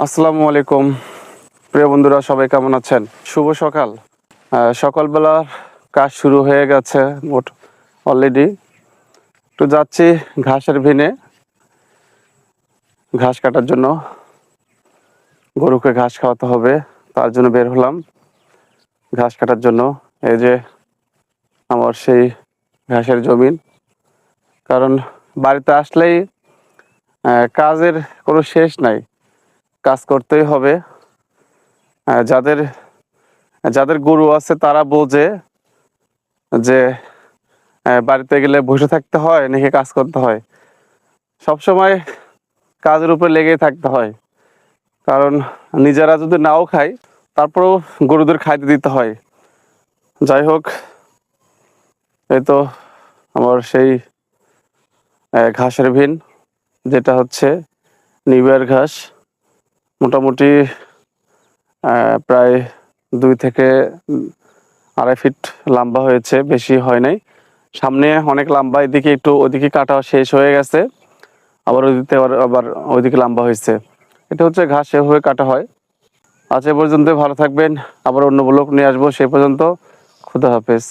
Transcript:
আসসালামু আলাইকুম প্রিয় বন্ধুরা, সবাই কেমন আছেন? শুভ সকাল। সকালবেলা কাজ শুরু হয়ে গেছে অলরেডি। তো যাচ্ছি ঘাসের ভিনে ঘাস কাটার জন্য। গরুকে ঘাস খাওয়াতে হবে, তার জন্য বের হলাম ঘাস কাটার জন্য। এই যে আমার সেই ঘাসের জমিন। কারণ বাড়িতে আসলেই কাজের কোনো শেষ নাই, কাজ করতেই হবে। যাদের যাদের গরু আছে তারা বোঝে যে বাড়িতে গেলে বসে থাকতে হয় নাকি কাজ করতে হয়। সবসময় কাজের উপর লেগেই থাকতে হয়, কারণ নিজেরা যদি নাও খাই তারপরেও গরুদের খাইতে দিতে হয়। যাই হোক, এই তো আমার সেই ঘাসের ভিন, যেটা হচ্ছে নিবিয়ার ঘাস। মোটামুটি প্রায় 2 থেকে 2.5 ফিট লম্বা হয়েছে, বেশি হয় নাই। সামনে অনেক লম্বা, এদিকে একটু ওইদিকে কাটা শেষ হয়ে গেছে, আবার ওইদিকে আবার ওইদিকে লম্বা হয়েছে। এটা হচ্ছে ঘাস, এভাবে কাটা হয়। আজ এ পর্যন্ত, ভালো থাকবেন। আবার অন্য ব্লগ নিয়ে আসবো, সে পর্যন্ত খুদা হাফেজ।